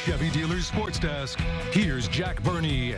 Chevy Dealers Sports Desk, here's Jack Burney.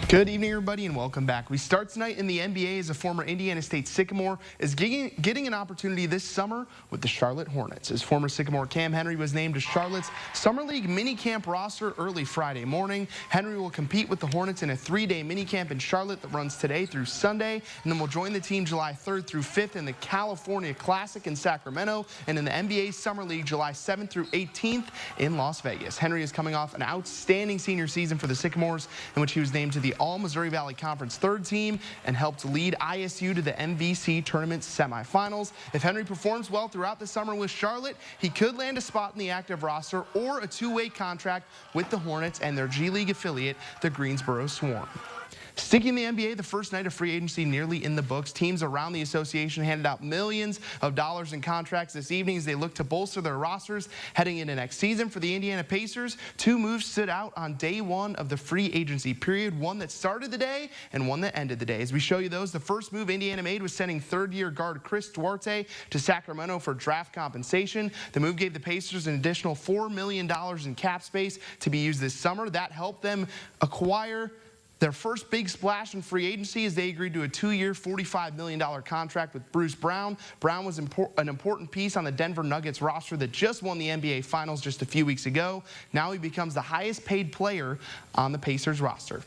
Good evening, everybody, and welcome back. We start tonight in the NBA as a former Indiana State Sycamore is getting an opportunity this summer with the Charlotte Hornets. As former Sycamore Cam Henry was named to Charlotte's Summer League minicamp roster early Friday morning. Henry will compete with the Hornets in a 3-day minicamp in Charlotte that runs today through Sunday, and then will join the team July 3rd through 5th in the California Classic in Sacramento, and in the NBA Summer League July 7th through 18th in Las Vegas. Henry is coming off an outstanding senior season for the Sycamores, in which he was named to the All-Missouri Valley Conference third team and helped lead ISU to the MVC tournament semifinals. If Henry performs well throughout the summer with Charlotte, he could land a spot in the active roster or a two-way contract with the Hornets and their G League affiliate, the Greensboro Swarm. Sticking in the NBA, the first night of free agency nearly in the books. Teams around the association handed out millions of dollars in contracts this evening as they look to bolster their rosters heading into next season. For the Indiana Pacers, two moves stood out on day one of the free agency period, one that started the day and one that ended the day. As we show you those, the first move Indiana made was sending third-year guard Chris Duarte to Sacramento for draft compensation. The move gave the Pacers an additional $4 million in cap space to be used this summer. That helped them acquire their first big splash in free agency as they agreed to a 2-year, $45 million contract with Bruce Brown. Brown was an important piece on the Denver Nuggets roster that just won the NBA Finals just a few weeks ago. Now he becomes the highest paid player on the Pacers roster.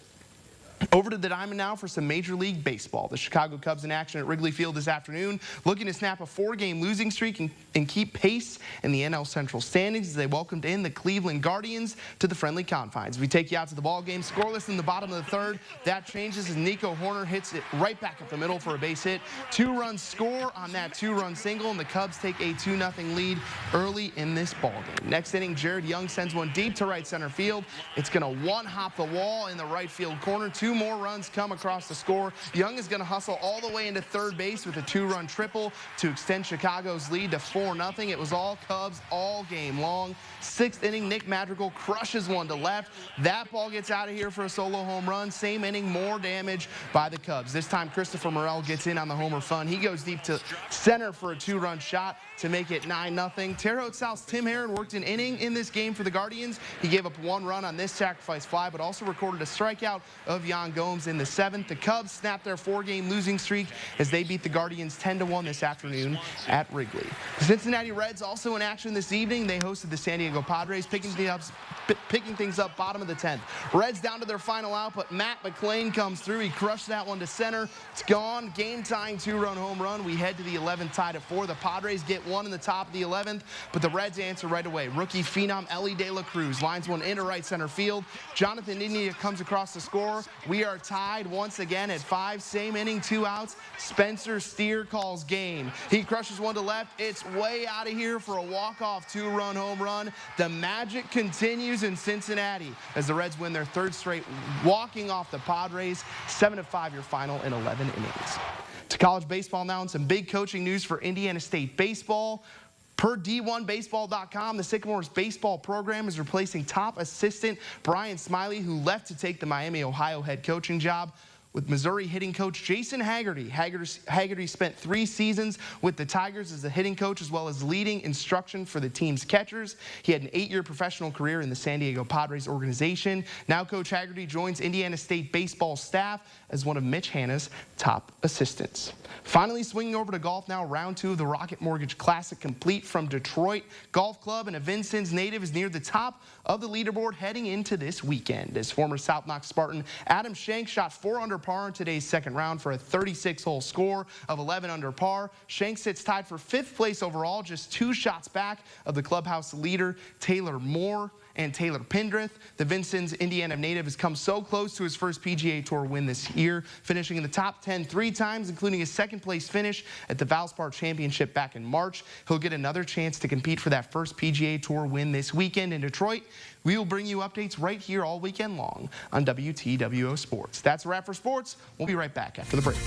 Over to the diamond now for some Major League Baseball. The Chicago Cubs in action at Wrigley Field this afternoon, looking to snap a 4-game losing streak and keep pace in the NL Central standings as they welcomed in the Cleveland Guardians to the friendly confines. We take you out to the ball game, scoreless in the bottom of the third. That changes as Nico Hoerner hits it right back up the middle for a base hit. 2-run score on that 2-run single, and the Cubs take a 2-0 lead early in this ball game. Next inning, Jared Young sends one deep to right center field. It's going to one-hop the wall in the right field corner. Two more runs come across the score. Young is going to hustle all the way into third base with a 2-run triple to extend Chicago's lead to 4-0. It was all Cubs all game long. Sixth inning, Nick Madrigal crushes one to left. That ball gets out of here for a solo home run. Same inning, more damage by the Cubs. This time, Christopher Morel gets in on the homer fun. He goes deep to center for a 2-run shot to make it 9-0. Terre Haute South's Tim Herron worked an inning in this game for the Guardians. He gave up 1 run on this sacrifice fly, but also recorded a strikeout of Yan Gomes in the 7th. The Cubs snapped their 4-game losing streak as they beat the Guardians 10-1 this afternoon at Wrigley. The Cincinnati Reds also in action this evening. They hosted the San Diego Padres, picking things up bottom of the 10th. Reds down to their final out, but Matt McLain comes through. He crushed that one to center. It's gone. Game-tying 2-run home run. We head to the 11th, tied at 4. The Padres get one in the top of the 11th, but the Reds answer right away. Rookie phenom Elly De La Cruz lines one into right center field. Jonathan India comes across the score. We are tied once again at 5. Same inning, 2 outs. Spencer Steer calls game. He crushes one to left. It's way out of here for a walk-off 2-run home run. The magic continues in Cincinnati as the Reds win their 3rd straight, walking off the Padres. 7-5 your final in 11 innings. To college baseball now, and some big coaching news for Indiana State baseball. Per D1Baseball.com, the Sycamores baseball program is replacing top assistant Brian Smiley, who left to take the Miami, Ohio head coaching job, with Missouri hitting coach Jason Haggerty. Haggerty spent 3 seasons with the Tigers as the hitting coach, as well as leading instruction for the team's catchers. He had an 8-year professional career in the San Diego Padres organization. Now Coach Haggerty joins Indiana State baseball staff as one of Mitch Hanna's top assistants. Finally, swinging over to golf now, round 2 of the Rocket Mortgage Classic complete from Detroit Golf Club, and a Vincennes native is near the top of the leaderboard heading into this weekend. As former South Knox Spartan Adam Shank shot 4 under par in today's 2nd round for a 36-hole score of 11 under par. Shank sits tied for 5th place overall, just 2 shots back of the clubhouse leader Taylor Moore and Taylor Pendrith. The Vincennes, Indiana native has come so close to his first PGA Tour win this year, finishing in the top 10 3 times, including his 2nd place finish at the Valspar Championship back in March. He'll get another chance to compete for that first PGA Tour win this weekend in Detroit. We will bring you updates right here all weekend long on WTWO Sports. That's a wrap for sports. We'll be right back after the break.